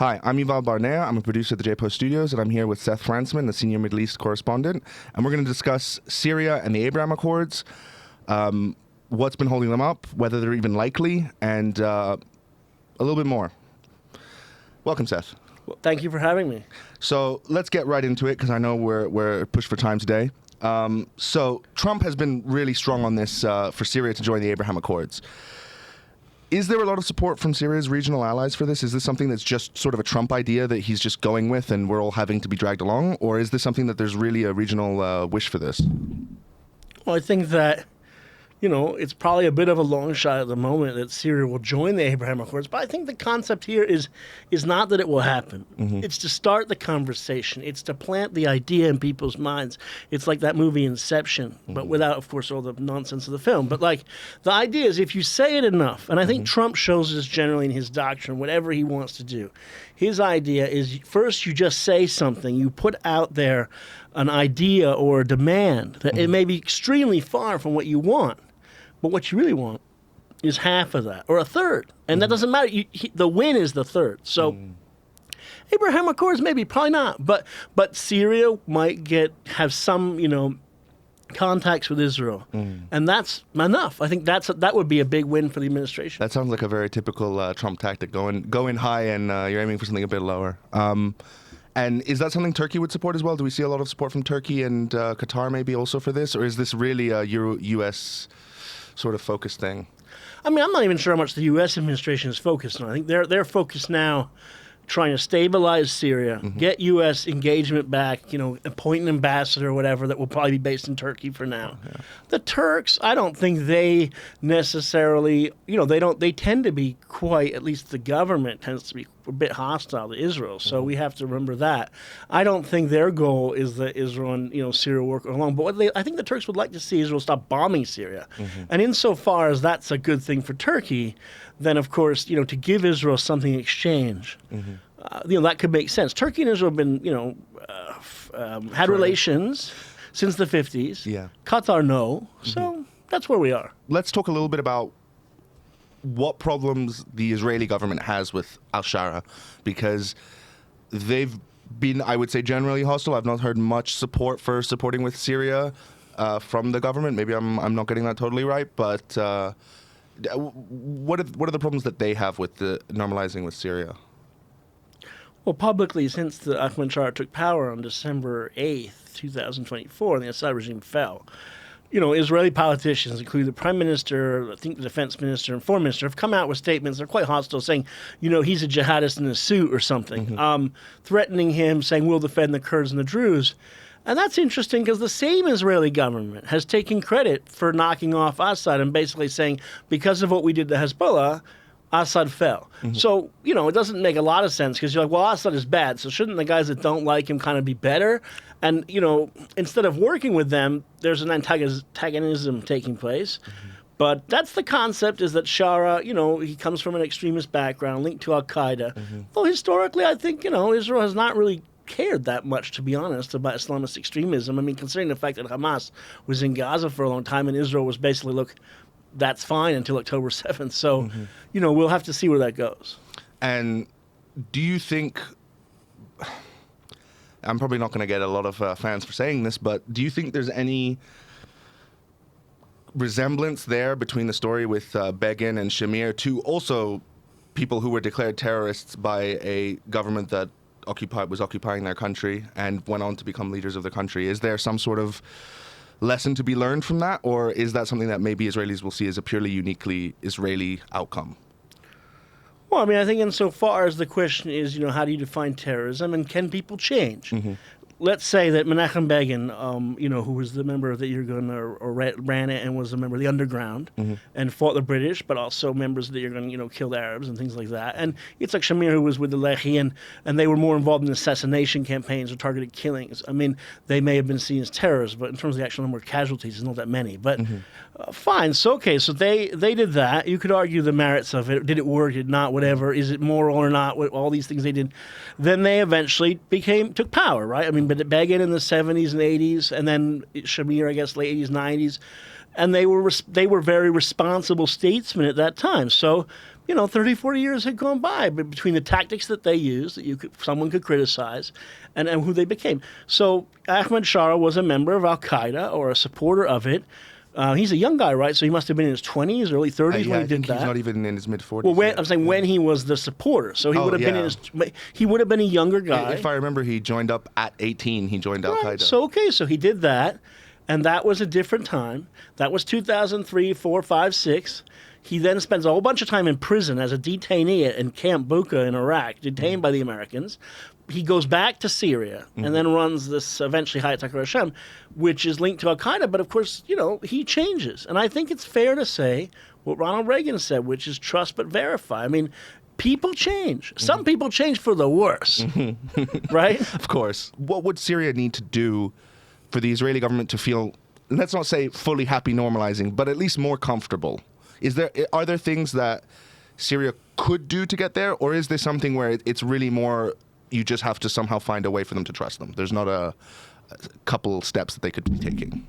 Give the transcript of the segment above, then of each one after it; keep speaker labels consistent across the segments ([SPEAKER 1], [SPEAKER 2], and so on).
[SPEAKER 1] Hi, I'm Yuval Barnea. I'm a producer at the J-Post Studios, and I'm here with Seth Frantzman, the senior Middle East correspondent. And we're going to discuss Syria and the Abraham Accords, what's been holding them up, whether they're even likely, and a little bit more. Welcome, Seth.
[SPEAKER 2] Well, thank you for having me.
[SPEAKER 1] So let's get right into it, because I know we're pushed for time today. So Trump has been really strong on this for Syria to join the Abraham Accords. Is there a lot of support from Syria's regional allies for this? Is this something that's just sort of a Trump idea that he's just going with and we're all having to be dragged along? Or is this something that there's really a regional wish for this?
[SPEAKER 2] Well, I think that, it's probably a bit of a long shot at the moment that Syria will join the Abraham Accords. But I think the concept here is not that it will happen. Mm-hmm. It's to start the conversation. It's to plant the idea in people's minds. It's like that movie Inception, but without, of course, all the nonsense of the film. But the idea is if you say it enough, and I think Trump shows this generally in his doctrine, whatever he wants to do. His idea is first you just say something. You put out there an idea or a demand that it may be extremely far from what you want. But what you really want is half of that, or a third. And that doesn't matter. The win is the third. So Abraham Accords, maybe, probably not. But Syria might have some, contacts with Israel. And that's enough. I think that would be a big win for the administration.
[SPEAKER 1] That sounds like a very typical Trump tactic, going high and you're aiming for something a bit lower. And is that something Turkey would support as well? Do we see a lot of support from Turkey and Qatar maybe also for this? Or is this really a U.S. sort of focused thing?
[SPEAKER 2] I mean, I'm not even sure how much the U.S. administration is focused on. I think they're focused now trying to stabilize Syria, get U.S. engagement back, appoint an ambassador or whatever that will probably be based in Turkey for now. Yeah. The Turks, I don't think they necessarily, they tend to be quite, at least the government tends to be a bit hostile to Israel, so we have to remember that. I don't think their goal is that Israel and Syria work along, but I think the Turks would like to see Israel stop bombing Syria. And insofar as that's a good thing for Turkey, then of course, to give Israel something in exchange, that could make sense. Turkey and Israel have been, had relations since the 50s. Yeah. Qatar, no. So that's where we are.
[SPEAKER 1] Let's talk a little bit about what problems the Israeli government has with al-Sharaa, because they've been, I would say, generally hostile. I've not heard much support for supporting with Syria from the government. Maybe I'm not getting that totally right, but what are the problems that they have with the normalizing with Syria?
[SPEAKER 2] Well, publicly, since the Ahmed took power on December 8th, 2024, and the Assad regime fell, Israeli politicians, including the prime minister, I think the defense minister, and foreign minister, have come out with statements that are quite hostile, saying, he's a jihadist in a suit or something, threatening him, saying, we'll defend the Kurds and the Druze. And that's interesting because the same Israeli government has taken credit for knocking off Assad and basically saying, because of what we did to Hezbollah, Assad fell. So, it doesn't make a lot of sense because you're like, well, Assad is bad, so shouldn't the guys that don't like him kind of be better? And, instead of working with them, there's an antagonism taking place. But that's the concept, is that Sharaa, he comes from an extremist background linked to al-Qaeda. Though historically, I think, Israel has not really cared that much, to be honest, about Islamist extremism. I mean, considering the fact that Hamas was in Gaza for a long time and Israel was basically, look, that's fine until October 7th. So, we'll have to see where that goes.
[SPEAKER 1] And do you think, I'm probably not going to get a lot of fans for saying this, but do you think there's any resemblance there between the story with Begin and Shamir to also people who were declared terrorists by a government that was occupying their country and went on to become leaders of the country? Is there some sort of lesson to be learned from that, or is that something that maybe Israelis will see as a purely uniquely Israeli outcome?
[SPEAKER 2] Well, I mean, I think insofar as the question is, how do you define terrorism and can people change? Let's say that Menachem Begin, who was the member of the Irgun or ran it and was a member of the underground and fought the British, but also members of the Irgun, killed Arabs and things like that. And Yitzhak Shamir, who was with the Lehi, and they were more involved in assassination campaigns or targeted killings. I mean, they may have been seen as terrorists, but in terms of the actual number of casualties, there's not that many. But fine. So, okay, so they did that. You could argue the merits of it. Did it work? Did it not? Whatever. Is it moral or not? All these things they did. Then they eventually took power, right? I mean, Menachem Begin in the 70s and 80s, and then Shamir, I guess, late 80s, 90s. And they were very responsible statesmen at that time. So, 30, 40 years had gone by between the tactics that they used that someone could criticize and who they became. So Ahmed Sharaa was a member of al-Qaeda or a supporter of it. He's a young guy, right? So he must have been in his 20s, early 30s when he did that.
[SPEAKER 1] He's not even in his mid-40s.
[SPEAKER 2] Well, I'm saying when he was the supporter. So he would have been he would have been a younger guy.
[SPEAKER 1] If I remember, he joined up at 18. He joined al-Qaeda.
[SPEAKER 2] So he did that, and that was a different time. That was 2003, 4, 5, 6. He then spends a whole bunch of time in prison as a detainee in Camp Bucca in Iraq, detained by the Americans. He goes back to Syria and then runs this eventually Hayat Tahrir al-Sham, which is linked to al-Qaeda. But of course, he changes. And I think it's fair to say what Ronald Reagan said, which is trust but verify. I mean, people change. Some people change for the worse, right?
[SPEAKER 1] Of course. What would Syria need to do for the Israeli government to feel, let's not say fully happy normalizing, but at least more comfortable? Are there things that Syria could do to get there, or is this something where it's really more you just have to somehow find a way for them to trust them? There's not a couple steps that they could be taking.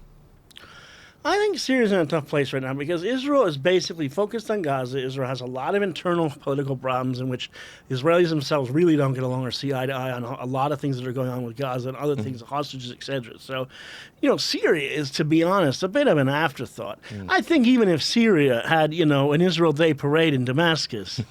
[SPEAKER 2] I think Syria's in a tough place right now because Israel is basically focused on Gaza. Israel has a lot of internal political problems in which Israelis themselves really don't get along or see eye to eye on a lot of things that are going on with Gaza and other things, hostages, etc. So, Syria is, to be honest, a bit of an afterthought. I think even if Syria had, an Israel Day parade in Damascus,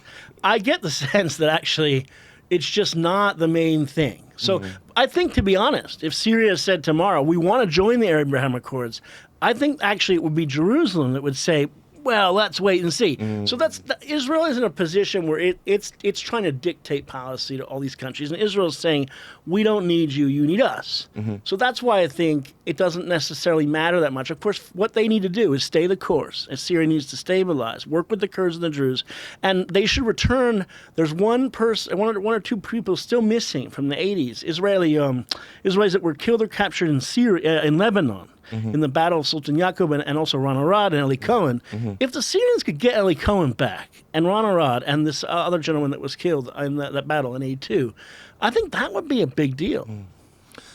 [SPEAKER 2] I get the sense that actually it's just not the main thing. So I think, to be honest, if Syria said tomorrow, we want to join the Abraham Accords, I think actually it would be Jerusalem that would say, well, let's wait and see. So Israel is in a position where it's trying to dictate policy to all these countries. And Israel is saying, we don't need you, you need us. So that's why I think it doesn't necessarily matter that much. Of course, what they need to do is stay the course. And Syria needs to stabilize, work with the Kurds and the Druze. And they should return. There's one or two people still missing from the 80s, Israelis that were killed or captured in Syria, in Lebanon. In the Battle of Sultan Yaqub and also Ron Arad and Eli Cohen. If the Syrians could get Eli Cohen back and Ron Arad and this other gentleman that was killed in that battle in 82, I think that would be a big deal.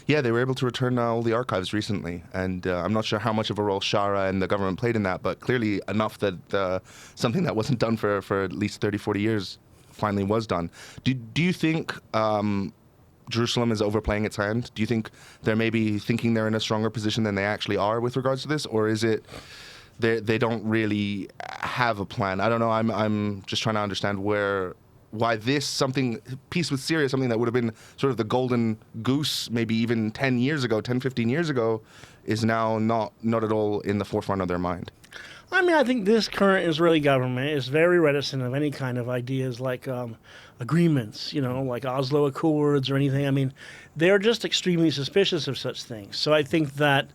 [SPEAKER 1] Yeah, they were able to return all the archives recently, and I'm not sure how much of a role Sharaa and the government played in that, but clearly enough that something that wasn't done for at least 30, 40 years finally was done. Do you think Jerusalem is overplaying its hand? Do you think they're maybe thinking they're in a stronger position than they actually are with regards to this, or is it they don't really have a plan? I don't know. I'm just trying to understand why peace with Syria, something that would have been sort of the golden goose maybe even 10, 15 years ago, is now not at all in the forefront of their mind.
[SPEAKER 2] I mean, I think this current Israeli government is very reticent of any kind of ideas like agreements, like Oslo Accords or anything. I mean, they're just extremely suspicious of such things. So I think that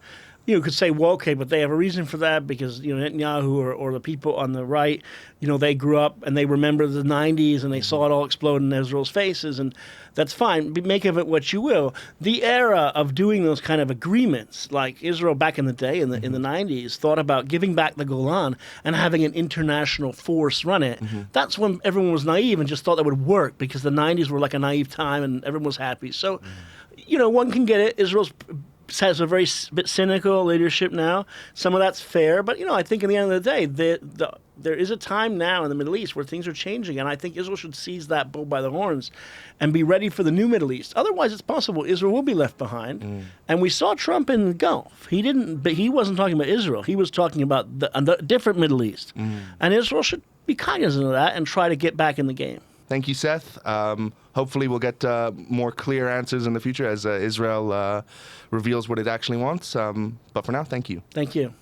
[SPEAKER 2] you could say, well, okay, but they have a reason for that because, Netanyahu or the people on the right, they grew up and they remember the 90s and they saw it all explode in Israel's faces, and that's fine. Make of it what you will. The era of doing those kind of agreements, like Israel back in the day, in the 90s, thought about giving back the Golan and having an international force run it. That's when everyone was naive and just thought that would work because the 90s were like a naive time and everyone was happy. So, one can get it. Israel's has a very bit cynical leadership now. Some of that's fair, but I think at the end of the day, there is a time now in the Middle East where things are changing, and I think Israel should seize that bull by the horns and be ready for the new Middle East. Otherwise, it's possible Israel will be left behind. And we saw Trump in the Gulf. He wasn't talking about Israel. He was talking about a different Middle East, and Israel should be cognizant of that and try to get back in the game.
[SPEAKER 1] Thank you, Seth. Hopefully we'll get more clear answers in the future as Israel reveals what it actually wants. But for now, thank you.
[SPEAKER 2] Thank you.